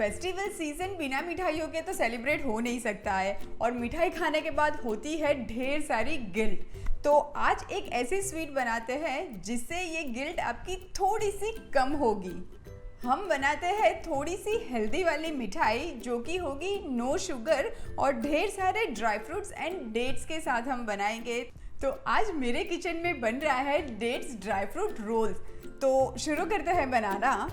Festival season बिना मिठाइयों के तो सेलिब्रेट हो नहीं सकता है और मिठाई खाने के बाद होती है ढेर सारी गिल्ट। तो आज एक ऐसी स्वीट बनाते हैं जिससे ये गिल्ट आपकी थोड़ी सी कम होगी। हम बनाते हैं थोड़ी सी हेल्दी वाली मिठाई जो कि होगी नो शुगर और ढेर सारे ड्राई फ्रूट्स एंड डेट्स के साथ हम बनाएंगे। तो आज मेरे किचन में बन रहा है डेट्स ड्राई फ्रूट रोल्स। तो शुरू करते हैं बनाना।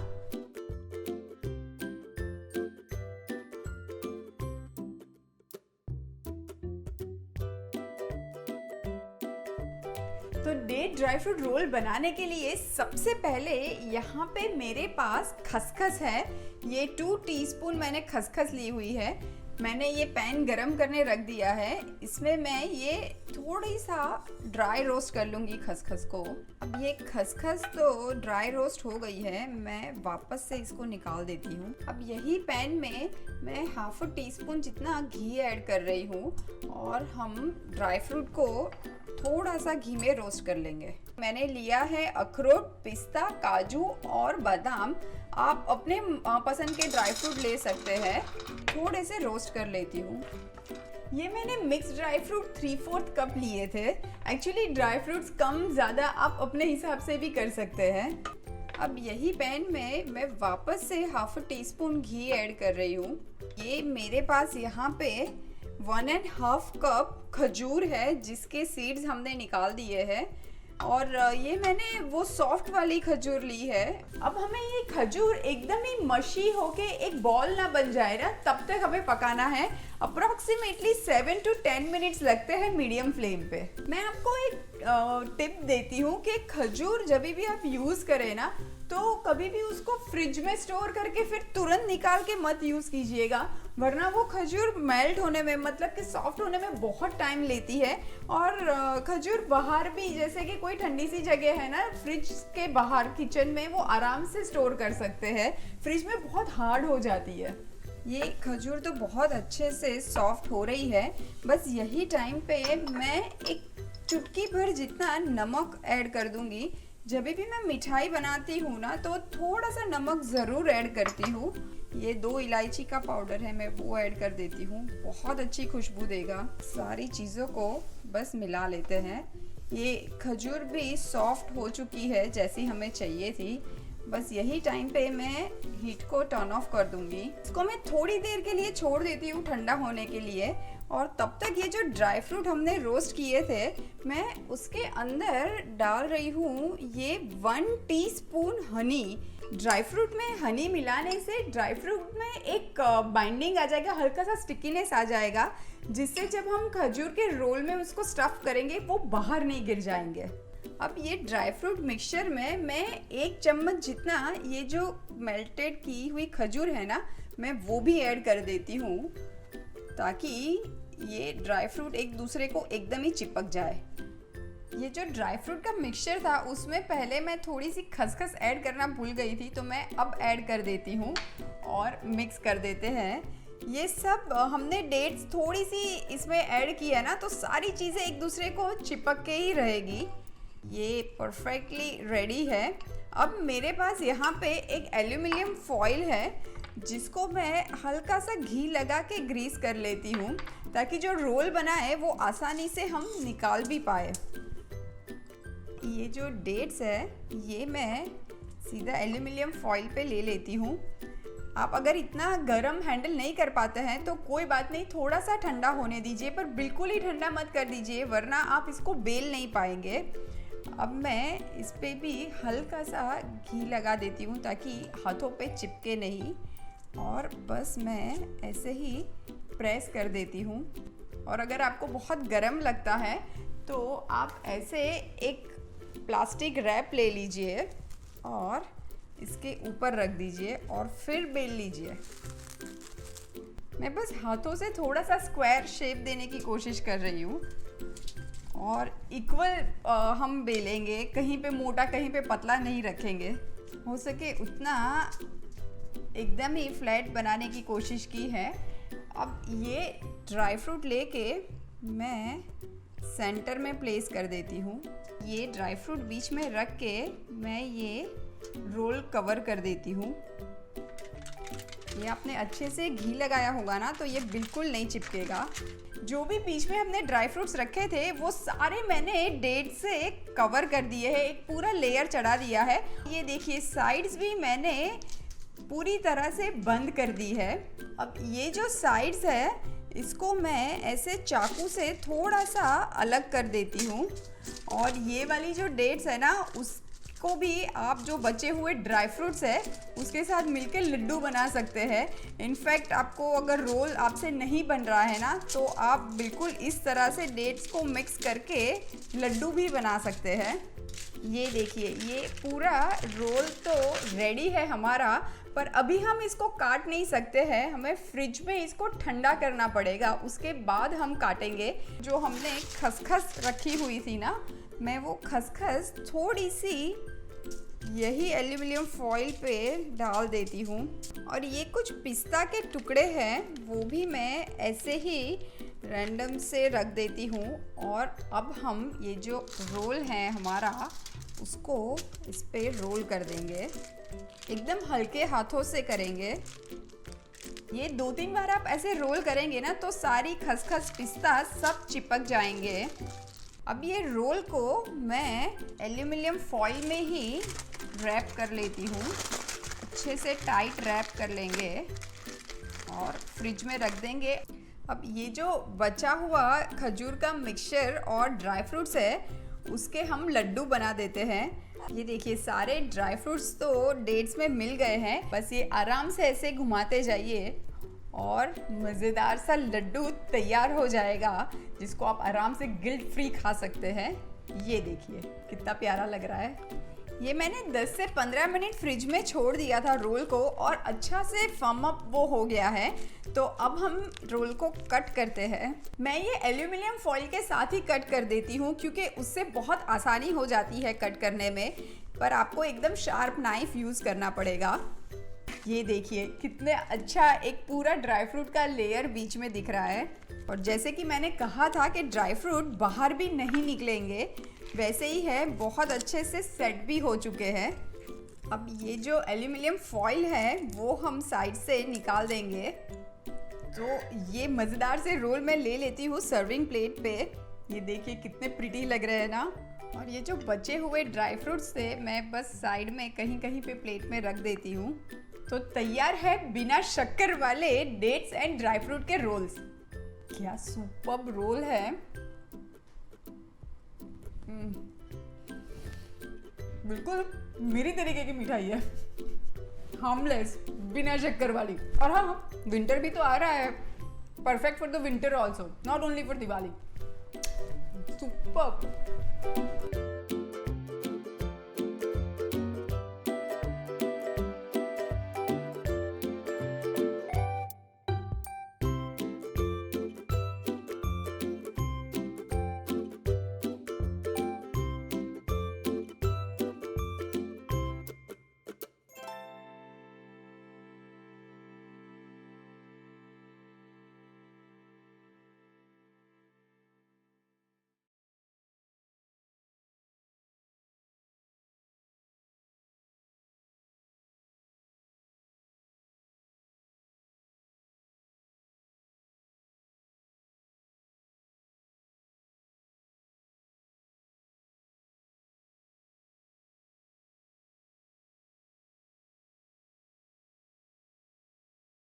तो डेट ड्राई फ्रूट रोल बनाने के लिए सबसे पहले यहाँ पे मेरे पास खसखस है। ये 2 टीस्पून मैंने खसखस ली हुई है। मैंने ये पैन गरम करने रख दिया है। इसमें मैं ये थोड़ी सा ड्राई रोस्ट कर लूँगी खसखस को। अब ये खसखस तो ड्राई रोस्ट हो गई है, मैं वापस से इसको निकाल देती हूँ। अब यही पैन में मैं 1/2 टीस्पून जितना घी ऐड कर रही हूँ और हम ड्राई फ्रूट को थोड़ा सा घी में रोस्ट कर लेंगे। मैंने लिया है अखरोट, पिस्ता, काजू और बादाम। आप अपने पसंद के ड्राई फ्रूट ले सकते हैं। थोड़े से रोस्ट कर लेती हूँ। ये मैंने मिक्स ड्राई फ्रूट 3/4 कप लिए थे। एक्चुअली ड्राई फ्रूट्स कम ज़्यादा आप अपने हिसाब से भी कर सकते हैं। अब यही पैन में मैं वापस से 1/2 टीस्पून घी ऐड कर रही हूँ। ये मेरे पास यहाँ पे 1.5 कप खजूर है जिसके सीड्स हमने निकाल दिए हैं और ये मैंने वो सॉफ्ट वाली खजूर ली है। अब हमें ये खजूर एकदम ही मशी होके एक बॉल ना बन जाए ना, तब तक हमें पकाना है। अप्रोक्सीमेटली 7 to 10 मिनट्स लगते हैं मीडियम फ्लेम पे। मैं आपको एक टिप देती हूँ कि खजूर जब भी आप यूज़ करें ना तो कभी भी उसको फ्रिज में स्टोर करके फिर तुरंत निकाल के मत यूज़ कीजिएगा, वरना वो खजूर मेल्ट होने में मतलब कि सॉफ्ट होने में बहुत टाइम लेती है। और खजूर बाहर भी, जैसे कि कोई ठंडी सी जगह है ना, फ्रिज के बाहर किचन में वो आराम से स्टोर कर सकते हैं। फ्रिज में बहुत हार्ड हो जाती है। ये खजूर तो बहुत अच्छे से सॉफ्ट हो रही है। बस यही टाइम पे मैं एक चुटकी भर जितना नमक ऐड कर दूंगी। जब भी मैं मिठाई बनाती हूँ ना तो थोड़ा सा नमक ज़रूर ऐड करती हूँ। ये 2 इलायची का पाउडर है, मैं वो ऐड कर देती हूँ, बहुत अच्छी खुशबू देगा। सारी चीज़ों को बस मिला लेते हैं। ये खजूर भी सॉफ्ट हो चुकी है जैसी हमें चाहिए थी। बस यही टाइम पे मैं हीट को टर्न ऑफ कर दूंगी। इसको मैं थोड़ी देर के लिए छोड़ देती हूँ ठंडा होने के लिए। और तब तक ये जो ड्राई फ्रूट हमने रोस्ट किए थे मैं उसके अंदर डाल रही हूँ ये 1 टीस्पून हनी। ड्राई फ्रूट में हनी मिलाने से ड्राई फ्रूट में एक बाइंडिंग आ जाएगा, हल्का सा स्टिकीनेस आ जाएगा, जिससे जब हम खजूर के रोल में उसको स्टफ़ करेंगे वो बाहर नहीं गिर जाएंगे। अब ये ड्राई फ्रूट मिक्सचर में मैं 1 चम्मच जितना ये जो मेल्टेड की हुई खजूर है ना, मैं वो भी ऐड कर देती हूँ ताकि ये ड्राई फ्रूट एक दूसरे को एकदम ही चिपक जाए। ये जो ड्राई फ्रूट का मिक्सचर था उसमें पहले मैं थोड़ी सी खसखस ऐड करना भूल गई थी, तो मैं अब ऐड कर देती हूँ और मिक्स कर देते हैं। ये सब हमने डेट्स थोड़ी सी इसमें ऐड की है ना, तो सारी चीज़ें एक दूसरे को चिपक के ही रहेगी। ये परफेक्टली रेडी है। अब मेरे पास यहाँ पे एक एल्यूमिनियम फॉइल है जिसको मैं हल्का सा घी लगा के ग्रीस कर लेती हूँ ताकि जो रोल बना है वो आसानी से हम निकाल भी पाए। ये जो डेट्स है ये मैं सीधा एल्यूमिनियम फॉइल पे ले लेती हूँ। आप अगर इतना गर्म हैंडल नहीं कर पाते हैं तो कोई बात नहीं, थोड़ा सा ठंडा होने दीजिए, पर बिल्कुल ही ठंडा मत कर दीजिए वरना आप इसको बेल नहीं पाएंगे। अब मैं इस पे भी हल्का सा घी लगा देती हूँ ताकि हाथों पे चिपके नहीं, और बस मैं ऐसे ही प्रेस कर देती हूँ। और अगर आपको बहुत गर्म लगता है तो आप ऐसे एक प्लास्टिक रैप ले लीजिए और इसके ऊपर रख दीजिए और फिर बेल लीजिए। मैं बस हाथों से थोड़ा सा स्क्वायर शेप देने की कोशिश कर रही हूँ और इक्वल हम बेलेंगे, कहीं पे मोटा कहीं पे पतला नहीं रखेंगे। हो सके उतना एकदम ही फ्लैट बनाने की कोशिश की है। अब ये ड्राई फ्रूट लेके मैं सेंटर में प्लेस कर देती हूँ। ये ड्राई फ्रूट बीच में रख के मैं ये रोल कवर कर देती हूँ। ये आपने अच्छे से घी लगाया होगा ना तो ये बिल्कुल नहीं चिपकेगा। जो भी बीच में हमने ड्राई फ्रूट्स रखे थे वो सारे मैंने डेट से कवर कर दिए हैं, एक पूरा लेयर चढ़ा दिया है। ये देखिए साइड्स भी मैंने पूरी तरह से बंद कर दी है। अब ये जो साइड्स है इसको मैं ऐसे चाकू से थोड़ा सा अलग कर देती हूँ और ये वाली जो डेट्स है ना उसको भी आप जो बचे हुए ड्राई फ्रूट्स है उसके साथ मिलके लड्डू बना सकते हैं। इनफैक्ट आपको अगर रोल आपसे नहीं बन रहा है ना तो आप बिल्कुल इस तरह से डेट्स को मिक्स करके लड्डू भी बना सकते हैं। ये देखिए ये पूरा रोल तो रेडी है हमारा, पर अभी हम इसको काट नहीं सकते हैं, हमें फ्रिज में इसको ठंडा करना पड़ेगा, उसके बाद हम काटेंगे। जो हमने खसखस रखी हुई थी ना, मैं वो खसखस थोड़ी सी यही एल्यूमिनियम फॉइल पे डाल देती हूँ और ये कुछ पिस्ता के टुकड़े हैं वो भी मैं ऐसे ही रैंडम से रख देती हूँ। और अब हम ये जो रोल है हमारा उसको इस पे रोल कर देंगे, एकदम हल्के हाथों से करेंगे। ये 2-3 बार आप ऐसे रोल करेंगे ना तो सारी खसखस पिस्ता सब चिपक जाएंगे। अब ये रोल को मैं एल्यूमिनियम फॉइल में ही रैप कर लेती हूँ, अच्छे से टाइट रैप कर लेंगे और फ्रिज में रख देंगे। अब ये जो बचा हुआ खजूर का मिक्सचर और ड्राई फ्रूट्स है उसके हम लड्डू बना देते हैं। ये देखिए सारे ड्राई फ्रूट्स तो डेट्स में मिल गए हैं, बस ये आराम से ऐसे घुमाते जाइए और मज़ेदार सा लड्डू तैयार हो जाएगा जिसको आप आराम से गिल्ट फ्री खा सकते हैं। ये देखिए कितना प्यारा लग रहा है। ये मैंने 10 से 15 मिनट फ्रिज में छोड़ दिया था रोल को और अच्छा से फर्म अप वो हो गया है। तो अब हम रोल को कट करते हैं। मैं ये एल्यूमिनियम फॉइल के साथ ही कट कर देती हूँ क्योंकि उससे बहुत आसानी हो जाती है कट करने में, पर आपको एकदम शार्प नाइफ यूज़ करना पड़ेगा। ये देखिए कितने अच्छा एक पूरा ड्राई फ्रूट का लेयर बीच में दिख रहा है। और जैसे कि मैंने कहा था कि ड्राई फ्रूट बाहर भी नहीं निकलेंगे, वैसे ही है, बहुत अच्छे से सेट भी हो चुके हैं। अब ये जो एल्यूमिनियम फॉइल है वो हम साइड से निकाल देंगे। तो ये मज़ेदार से रोल मैं ले लेती हूँ सर्विंग प्लेट पे। ये देखिए कितने प्रिटी लग रहे हैं ना। और ये जो बचे हुए ड्राई फ्रूट्स थे मैं बस साइड में कहीं कहीं पे प्लेट में रख देती हूँ। तो तैयार है बिना शक्कर वाले डेट्स एंड ड्राई फ्रूट के रोल्स। क्या सुपर्ब रोल है। बिल्कुल मेरी तरीके की मिठाई है, हार्मलेस, बिना शक्कर वाली। और हाँ, विंटर भी तो आ रहा है, perfect for the winter also, not only for Diwali. Superb.